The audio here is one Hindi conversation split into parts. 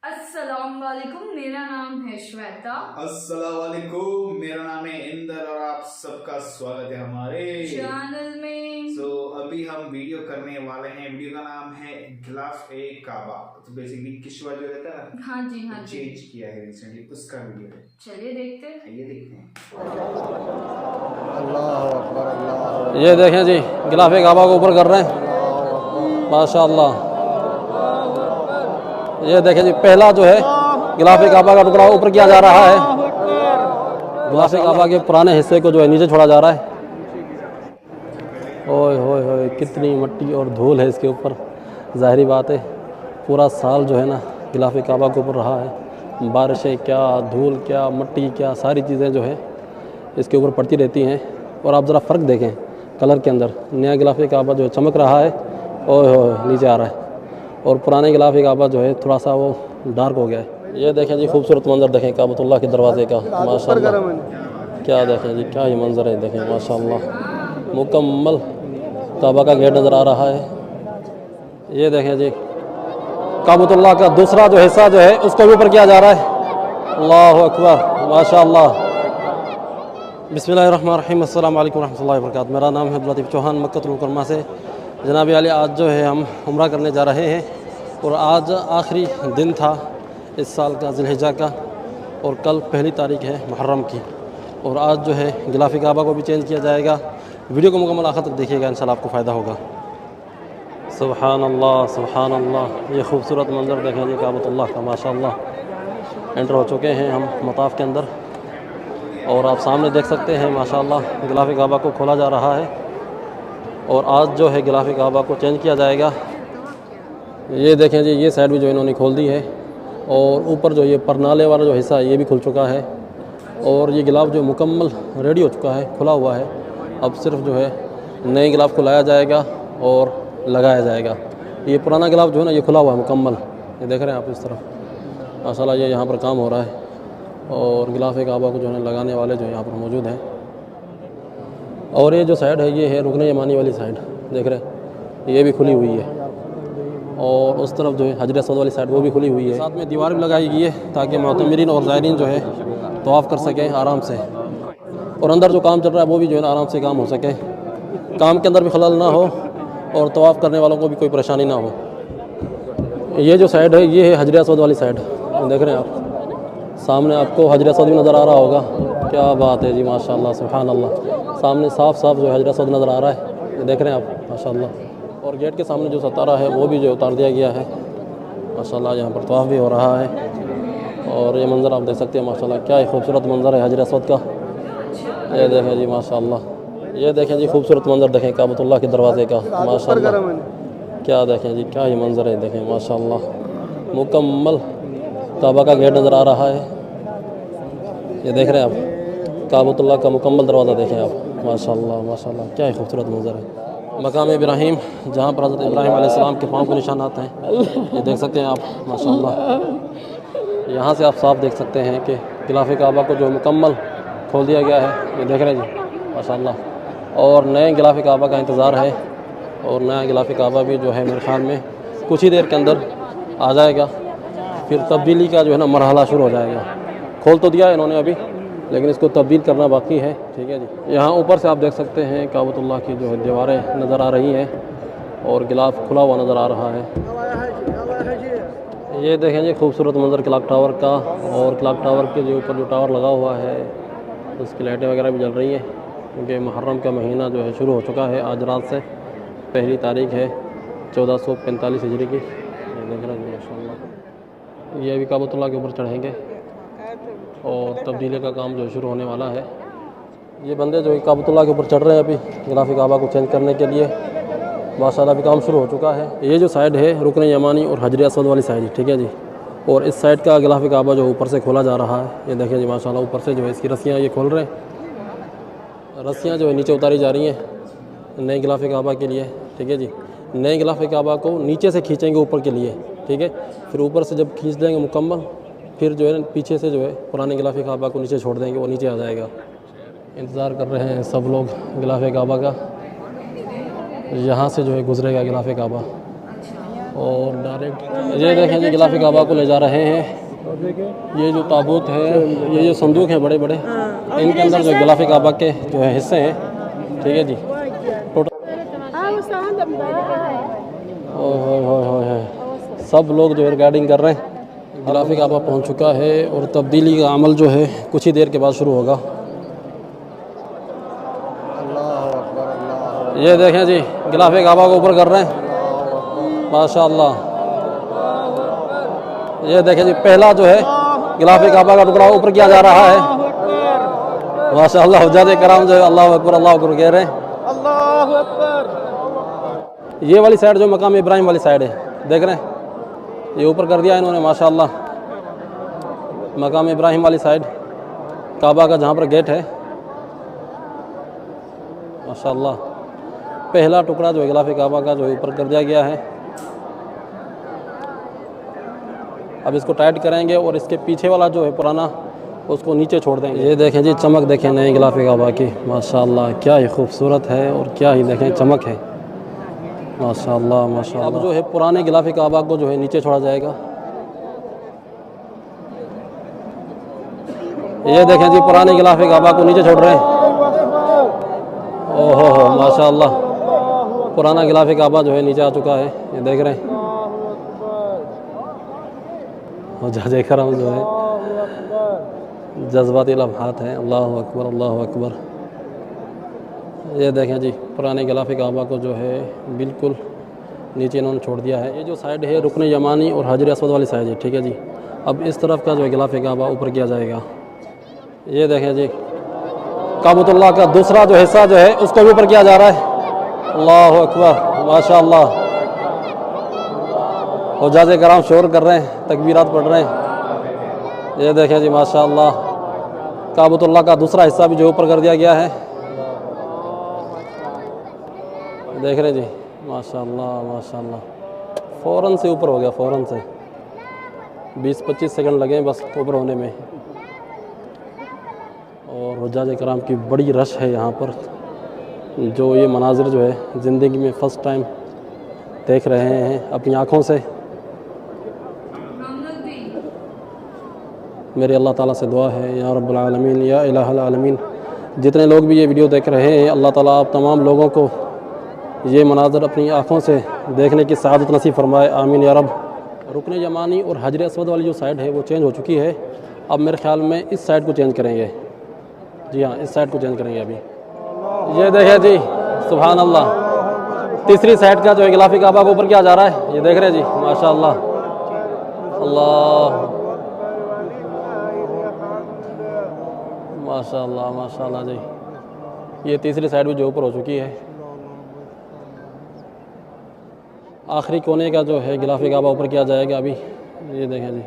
अस्सलाम वालेकुम, मेरा नाम है श्वेता। अस्सलाम वालेकुम, मेरा नाम है इंदर और आप सबका स्वागत है हमारे चैनल में। अभी हम वीडियो करने वाले हैं। वीडियो का नाम है गिलाफ ए काबा। तो बेसिकली किशवा जो रहता है ना, हाँ जी हाँ जी, चेंज किया है रिसेंटली, उसका वीडियो है। चलिए देखते हैं। आइए देखते हैं। ये देखें जी, गिलाफ काबा को ऊपर कर रहे हैं माशाअल्लाह। ये देखें जी, पहला जो है गिलाफ काबा का टुकड़ा ऊपर किया जा रहा है। गिलाफ काबा के पुराने हिस्से को जो है नीचे छोड़ा जा रहा है। ओए होए होए, कितनी मिट्टी और धूल है इसके ऊपर। ज़ाहिरी बात है, पूरा साल जो है ना गिलाफ काबा के ऊपर रहा है। बारिशें क्या, धूल क्या, मिट्टी क्या, सारी चीज़ें जो है इसके ऊपर पड़ती रहती हैं। और आप ज़रा फ़र्क देखें कलर के अंदर, नया गिलाफ काबा जो है चमक रहा है, ओए होए नीचे आ रहा है, और पुराने गिलाफ काबा जो है थोड़ा सा वो डार्क हो गया है। ये देखें जी, खूबसूरत मंजर देखें काबतुल्लाह के दरवाजे का माशाअल्लाह। क्या देखें जी, क्या ही मंजर है, देखें माशाअल्लाह। मुकम्मल काबा का गेट नज़र आ रहा है। ये देखें जी, काबतुल्लाह का दूसरा जो हिस्सा जो है उसको भी ऊपर किया जा रहा है। अल्लाहु अकबर माशाअल्लाह। बिस्मिल्लाहिर्रहमानिर्रहीम, अस्सलाम वालेकुम रहमतुल्लाहि व बरकातहू। मेरा नाम है अब्दुल लतीफ़ चौहान, मक्कतुल मुकर्रमा से। जनाब आली, आज जो है हम उम्रा करने जा रहे हैं और आज आखिरी दिन था इस साल का ज़िलहिज्जा का, और कल पहली तारीख है मुहर्रम की। और आज जो है गिलाफ काबा को भी चेंज किया जाएगा। वीडियो को मुकम्मल आखिर तक देखिएगा, इंशाल्लाह आपको फ़ायदा होगा। सुभान अल्लाह सुभान अल्लाह। ये खूबसूरत मंजर देखें जी काबतुल्लाह का माशाअल्लाह। एंटर हो चुके हैं हम मताफ़ के अंदर, और आप सामने देख सकते हैं माशाअल्लाह गिलाफ काबा को खोला जा रहा है। और आज जो है गिलाफ काबा को चेंज किया जाएगा। ये देखें जी, ये साइड भी जो इन्होंने खोल दी है, और ऊपर जो ये परनाले वाला जो हिस्सा है ये भी खुल चुका है। और ये गिलाफ जो मुकम्मल रेडी हो चुका है, खुला हुआ है। अब सिर्फ जो है नए गिलाफ को लाया जाएगा और लगाया जाएगा। ये पुराना गिलाफ जो है ना ये खुला हुआ है मुकम्मल। ये देख रहे हैं आप इस तरफ माशाल्लाह, ये यहाँ पर काम हो रहा है। और गिलाफ काबा को जो है लगाने वाले जो यहाँ पर मौजूद हैं। और ये जो साइड है ये है रुकन यमानी वाली साइड, देख रहे हैं ये भी खुली हुई है। और उस तरफ जो है हजर असवद वाली साइड वो भी खुली हुई है। साथ में दीवार भी लगाई गई है ताकि मुअतमिरीन और ज़ायरीन जो है तवाफ़ कर सकें आराम से। और अंदर जो काम चल रहा है वो भी जो है ना आराम से काम हो सके, काम के अंदर भी खलल ना हो और तवाफ़ करने वालों को भी कोई परेशानी ना हो। ये जो साइड है ये है हजर असवद वाली साइड, देख रहे हैं आप सामने, आपको हजर असवद भी नज़र आ रहा होगा। क्या बात है जी माशाअल्लाह सुभान अल्लाह। सामने साफ साफ जो हजर असवद नज़र आ रहा है, ये देख रहे हैं आप माशाअल्लाह। और गेट के सामने जो सतारा है वो भी जो उतार दिया गया है माशाअल्लाह। यहाँ पर तवाफ़ भी हो रहा है, और ये मंज़र आप देख सकते हैं माशाअल्लाह। क्या ही खूबसूरत मंज़र है हजर असवद का। ये देखें जी माशाअल्लाह। ये देखें जी, खूबसूरत मंज़र देखें काबतुल्लाह के दरवाजे का माशाअल्लाह। क्या देखें जी, क्या ही मंज़र है, देखें माशाअल्लाह। मुकम्मल काबा का गेट नज़र आ रहा है। ये देख रहे हैं आप काबतुल्लाह का मुकम्मल दरवाज़ा, देखें आप माशाअल्लाह माशाअल्लाह। क्या ही खूबसूरत मंज़र है। मकाम इब्राहीम, जहाँ पर हज़रत इब्राहीम अलैहिस्सलाम के पाँव के निशानात हैं, ये देख सकते हैं आप माशाअल्लाह। यहाँ से आप साफ देख सकते हैं कि गिलाफ काबा को जो मुकम्मल खोल दिया गया है, ये देख रहे हैं जी माशाअल्लाह। और नए गिलाफ काबा का इंतज़ार है, और नया गिलाफ काबा भी जो है मेरे ख़्याल में कुछ ही देर के अंदर आ जाएगा। फिर तब्दीली का जो है ना मरहला शुरू हो जाएगा। खोल तो दिया है इन्होंने अभी, लेकिन इसको तब्दील करना बाकी है। ठीक है जी, यहाँ ऊपर से आप देख सकते हैं काबतुल्लाह की जो है दीवारें नज़र आ रही हैं, और गिलाफ खुला हुआ नज़र आ रहा है। ये देखें जी, खूबसूरत मंजर क्लॉक टावर का। और क्लॉक टावर के जो ऊपर जो टावर लगा हुआ है उसकी लाइटें वगैरह भी जल रही हैं, क्योंकि मुहर्रम का महीना जो है शुरू हो चुका है। आज रात से पहली तारीख है 1445 हिजरी की। देख रहे हैं माशाअल्लाह। ये अभी काबतुल्लाह के ऊपर चढ़ेंगे और तब्दीली का काम जो शुरू होने वाला है। ये बंदे जो काबतुल्लाह के ऊपर चढ़ रहे हैं अभी गिलाफ काबा को चेंज करने के लिए माशाअल्लाह। अभी काम शुरू हो चुका है। ये जो साइड है रुकन यमानी और हजर असवद वाली साइड, ठीक है जी। और इस साइड का गिलाफ काबा जो ऊपर से खोला जा रहा है, ये देखिए जी माशाअल्लाह। ऊपर से जो है इसकी रस्सियाँ ये खोल रहे हैं, रस्सियाँ जो है नीचे उतारी जा रही हैं नए गिलाफ काबा के लिए। ठीक है जी, नए गिलाफ काबा को नीचे से खींचेंगे ऊपर के लिए, ठीक है। फिर ऊपर से जब खींच देंगे मुकम्मल, फिर जो है पीछे से जो है पुराने गिलाफ काबा को नीचे छोड़ देंगे, वो नीचे आ जाएगा। इंतज़ार कर रहे हैं सब लोग गिलाफ काबा का। यहाँ से जो है गुजरेगा गिलाफ काबा। और डायरेक्ट ये देखें जी गिलाफ काबा को ले जा रहे हैं। ये जो ताबूत है, ये जो संदूक है बड़े बड़े, इनके अंदर जो गिलाफ काबा के जो है हिस्से हैं, ठीक है जी। टोटल सब लोग जो है रिगार्डिंग कर रहे हैं। गिलाफ काबा पहुंच चुका है और तब्दीली का अमल जो है कुछ ही देर के बाद शुरू होगा। ये देखें जी गिलाफ काबा को ऊपर कर रहे हैं, माशाअल्लाह। ये देखें जी पहला जो है गिलाफ काबा का टुकड़ा ऊपर किया जा रहा है, माशाअल्लाह। हुज्जाज कराम जो है अल्लाह अकबर कह रहे हैं। अल्लाह अकबर। ये वाली साइड जो मकाम इब्राहिम वाली साइड है, देख रहे हैं, ये ऊपर कर दिया इन्होंने माशाअल्लाह। मकाम इब्राहिम वाली साइड काबा का जहाँ पर गेट है, माशाअल्लाह। पहला टुकड़ा जो है गिलाफ काबा का जो है ऊपर कर दिया गया है। अब इसको टाइट करेंगे और इसके पीछे वाला जो है पुराना उसको नीचे छोड़ देंगे। ये देखें जी चमक देखें नए गिलाफ काबा की, माशाअल्लाह। क्या ही खूबसूरत है और क्या ही देखें चमक है, माशाअल्लाह माशाअल्लाह। अब जो है पुराने गिलाफ काबा को जो है नीचे छोड़ा जाएगा। ये देखें जी पुराने गिलाफ काबा को नीचे छोड़ रहे हैं। ओहो हो माशाअल्लाह, पुराना गिलाफ काबा जो है नीचे आ चुका है, ये देख रहे हैं। और जाजे करम जो है जज्बाती लम्हात हैं। अल्लाह अकबर अल्लाह अकबर। ये देखें जी पुराने गिलाफ काबा को जो है बिल्कुल नीचे इन्होंने छोड़ दिया है। ये जो साइड है रुकन यमानी और हजर अस्वद वाली साइड है, ठीक है जी। अब इस तरफ का जो है गिलाफ काबा ऊपर किया जाएगा। ये देखें जी काबतुल्लाह का दूसरा जो हिस्सा जो है उसको भी ऊपर किया जा रहा है। अल्लाह अकबर माशाअल्लाह। और जाजे कराम शोर कर रहे हैं, तकबीरात पढ़ रहे हैं। ये देखें जी माशाअल्लाह काबतुल्लाह का दूसरा हिस्सा भी जो ऊपर कर दिया गया है, देख रहे हैं जी माशाअल्लाह माशाअल्लाह। फ़ौरन से ऊपर हो गया, फ़ौरन से 20-25 सेकंड लगे बस ऊपर होने में। और हुज्जाज कराम की बड़ी रश है यहाँ पर, जो ये मनाजिर जो है ज़िंदगी में फ़र्स्ट टाइम देख रहे हैं अपनी आँखों से। मेरे अल्लाह ताला से दुआ है या रब्बुल आलमीन या इलाहुल आलमीन, जितने लोग भी ये वीडियो देख रहे हैं अल्लाह ताला आप तमाम लोगों को ये मनाज़र अपनी आँखों से देखने की सआदत नसीब फरमाए, आमीन या रब। रुकन यमानी और हजर अस्वद वाली जो साइड है वो चेंज हो चुकी है। अब मेरे ख्याल में इस साइड को चेंज करेंगे। जी हाँ, इस साइड को चेंज करेंगे अभी। ये देखें जी सुभान अल्लाह, तीसरी साइड का जो है गिलाफ काबा को ऊपर किया जा रहा है, ये देख रहे हैं जी माशाअल्लाह। अल्लाह माशाअल्लाह माशाअल्लाह जी। ये तीसरी साइड भी जो ऊपर हो चुकी है। आखिरी कोने का जो है गिलाफ काबा ऊपर किया जाएगा अभी। ये देखें जी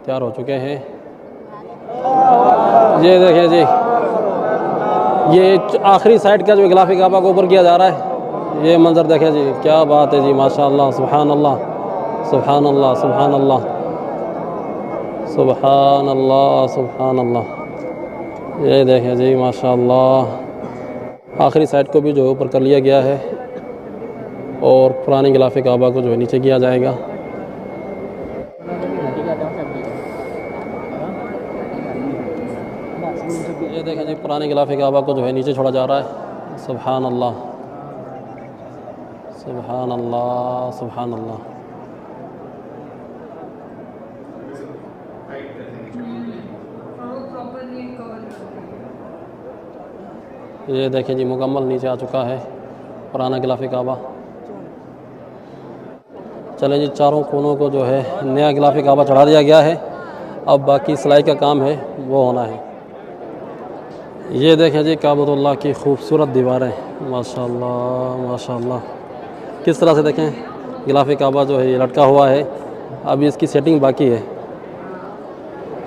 तैयार हो चुके हैं। ये देखें जी ये आखिरी साइड का जो गिलाफ काबा को ऊपर किया जा रहा है। ये मंजर देखें जी, क्या बात है जी माशाअल्लाह। सुभान अल्लाह सुभान अल्लाह सुभान अल्लाह सुभान अल्लाह सुभान अल्लाह। ये देखें जी माशाअल्लाह आखिरी साइड को भी जो ऊपर कर लिया गया है और पुराने गिलाफ काबा को जो है नीचे किया जाएगा। ये देखें जी पुराने गिलाफ काबा को जो है नीचे छोड़ा जा रहा है। सुभान अल्लाह सुभान अल्लाह सुभान अल्लाह। ये देखें जी मुकम्मल नीचे आ चुका है पुराना गिलाफ काबा। चलें जी चारों कोनों को जो है नया गिलाफ काबा चढ़ा दिया गया है। अब बाकी सिलाई का काम है वो होना है। ये देखें जी काबतुल्लाह की खूबसूरत दीवारें माशाअल्लाह माशाअल्लाह। किस तरह से देखें गिलाफ काबा जो है ये लटका हुआ है, अभी इसकी सेटिंग बाकी है।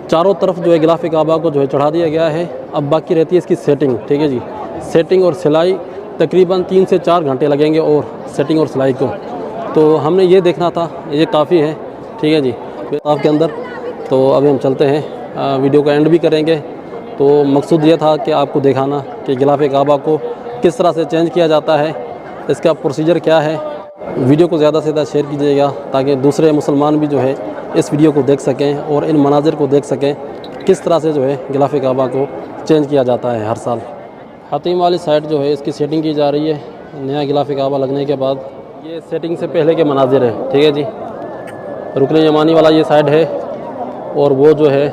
चारों तरफ जो है गिलाफ काबा को जो है चढ़ा दिया गया है, अब बाकी रहती है इसकी सेटिंग। ठीक है जी, सेटिंग और सिलाई तकरीबन 3 से 4 घंटे लगेंगे और सेटिंग और सिलाई को। तो हमने ये देखना था, ये काफ़ी है। ठीक है जी आपके अंदर। तो अभी हम चलते हैं, वीडियो का एंड भी करेंगे। तो मकसूद ये था कि आपको दिखाना कि गिलाफ काबा को किस तरह से चेंज किया जाता है, इसका प्रोसीजर क्या है। वीडियो को ज़्यादा से ज़्यादा शेयर कीजिएगा ताकि दूसरे मुसलमान भी जो है इस वीडियो को देख सकें और इन मनाजिर को देख सकें किस तरह से जो है गिलाफ काबा को चेंज किया जाता है हर साल। हतीम वाली साइड जो है इसकी सेटिंग की जा रही है नया गिलाफ काबा लगने के बाद। ये सेटिंग से पहले के मनाजिर है, ठीक है जी। रुकन यमानी वाला ये साइड है और वो जो है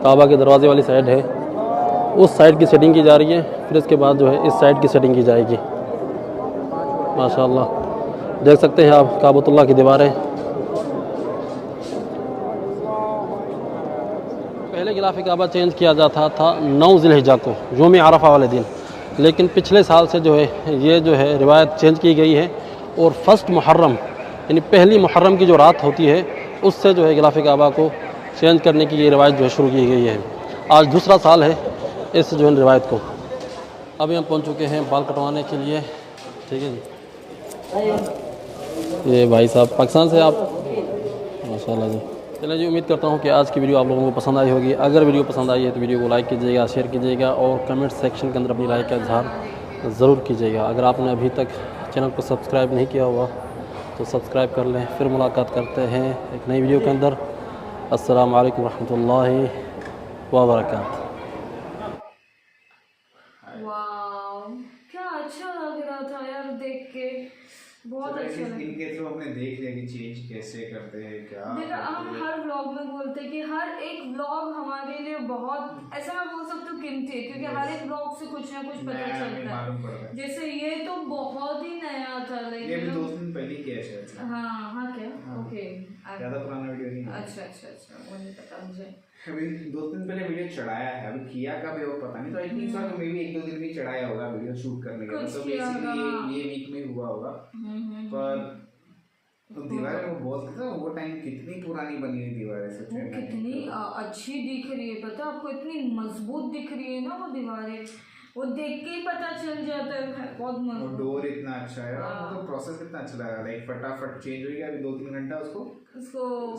काबा के दरवाजे वाली साइड है, उस साइड की सेटिंग की जा रही है। फिर इसके बाद जो है इस साइड की सेटिंग की जाएगी। माशाअल्लाह देख सकते हैं आप काबतुल्लाह की दीवारें। पहले गिलाफ काबा चेंज किया जाता था 9 ज़िलहिज्जा को, योम अरफा वाले दिन, लेकिन पिछले साल से जो है ये जो है रिवायत चेंज की गई है और 1 मुहर्रम यानी पहली मुहर्रम की जो रात होती है उससे जो है गिलाफ काबा को चेंज करने की ये रिवायत जो है शुरू की गई है। आज दूसरा साल है इस जो है रिवायत को। अभी हम पहुंच चुके हैं बाल कटवाने के लिए, ठीक है जी। ये भाई साहब पाकिस्तान से आप, माशाल्लाह जी। चलिए जी, उम्मीद करता हूँ कि आज की वीडियो आप लोगों को पसंद आई होगी। अगर वीडियो पसंद आई है तो वीडियो को लाइक कीजिएगा, शेयर कीजिएगा और कमेंट सेक्शन के अंदर अपनी राय का इजहार ज़रूर कीजिएगा। अगर आपने अभी तक चैनल को सब्सक्राइब नहीं किया हुआ तो सब्सक्राइब कर लें। फिर मुलाकात करते हैं एक नई वीडियो के अंदर। अस्सलाम वालेकुम रहमतुल्लाहि व बरकातहू। वाओ, क्या अच्छा लग रहा था यार देख के, बहुत अच्छा लगा। इनके थ्रू हमने देख लिया कि चेंज कैसे करते हैं, क्या देखा, हम करते हैं। हर व्लॉग में बोलते हैं कि हर एक व्लॉग हमारे लिए बहुत, ऐसा मैं बोल सकती हूँ, कीमती है, क्योंकि हर एक व्लॉग से कुछ ना कुछ पता नया हमें चलता मालूम है। पड़ता है। जैसे ये तो बहुत ही नया था, ये भी 2 दिन पहले किया है शायद से। हाँ हाँ क्या, हाँ। ओके, ज्यादा पुराना वीडियो नहीं है। अच्छा अच्छा अच्छा, वो नहीं पता मुझे। अभी 2 दिन पहले वीडियो चढ़ाया है, अभी किया कब है वो पता नहीं। तो आई थिंक सर मे भी 1-2 दिन भी चढ़ाया होगा वीडियो शूट करने का। कुछ तो किया होगा, हाँ। बेसिकली ये वीक में हुआ होगा। पर तो दीवारें वो बहुत था, वो टाइम कितनी पुरानी बनी हुई दीवारें सच वो में। कितनी अच्छी दिख रही है, पता है आपको, इतनी मजबूत दिख रही है ना वो दीवारें, वो देख के ही पता चल जाता है बहुत और मजबूत। डोर इतना अच्छा है और मतलब प्रोसेस कितना अच्छा लगा। लाइक फटाफट चेंज हो गया। अभी 2-3 घंटा उसको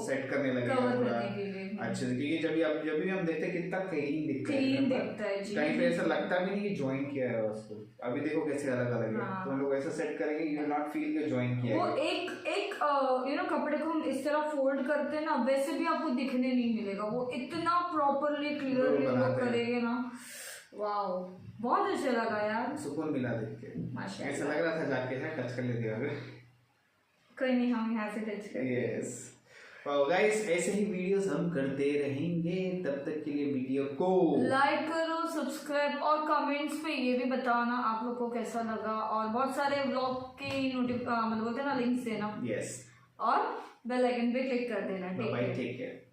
सेट करने लगेगा कवर पूरा करने के लिए। अच्छे से, क्योंकि जब भी हम देखते हैं कितना क्लीन दिखता है, क्लीन दिखता है जी। कहीं पे ऐसा लगता भी नहीं कि ज्वाइन किया है उसको। अभी देखो कैसे अलग अलग है। हाँ। तो हम लोग ऐसा सेट करेंगे यू विल नॉट फील कि ज्वाइन किया वो है। एक कपड़े को हम इस तरह फोल्ड करते हैं ना, वैसे भी आपको दिखने नहीं मिलेगा, वो इतना प्रॉपरली क्लियरली वो बनाते हैं। करेंगे ना। वाओ, बहुत अच्छा लगा यार, सुकून मिला देख के। माशाल्लाह। ऐसा लग रहा था जाके है टच कर लेते हैं। कोई नहीं, हम यहाँ से टच करेंगे। यस गाइस, ऐसे ही वीडियोस हम करते रहेंगे। तब तक के लिए वीडियो को लाइक करो, सब्सक्राइब और कमेंट्स पे ये भी बताना आप लोग को कैसा लगा, और बहुत सारे व्लॉग की मतलब बोलते हैं ना लिंक्स देना, यस, और बेल आइकन पे क्लिक कर देना। Bye, take care.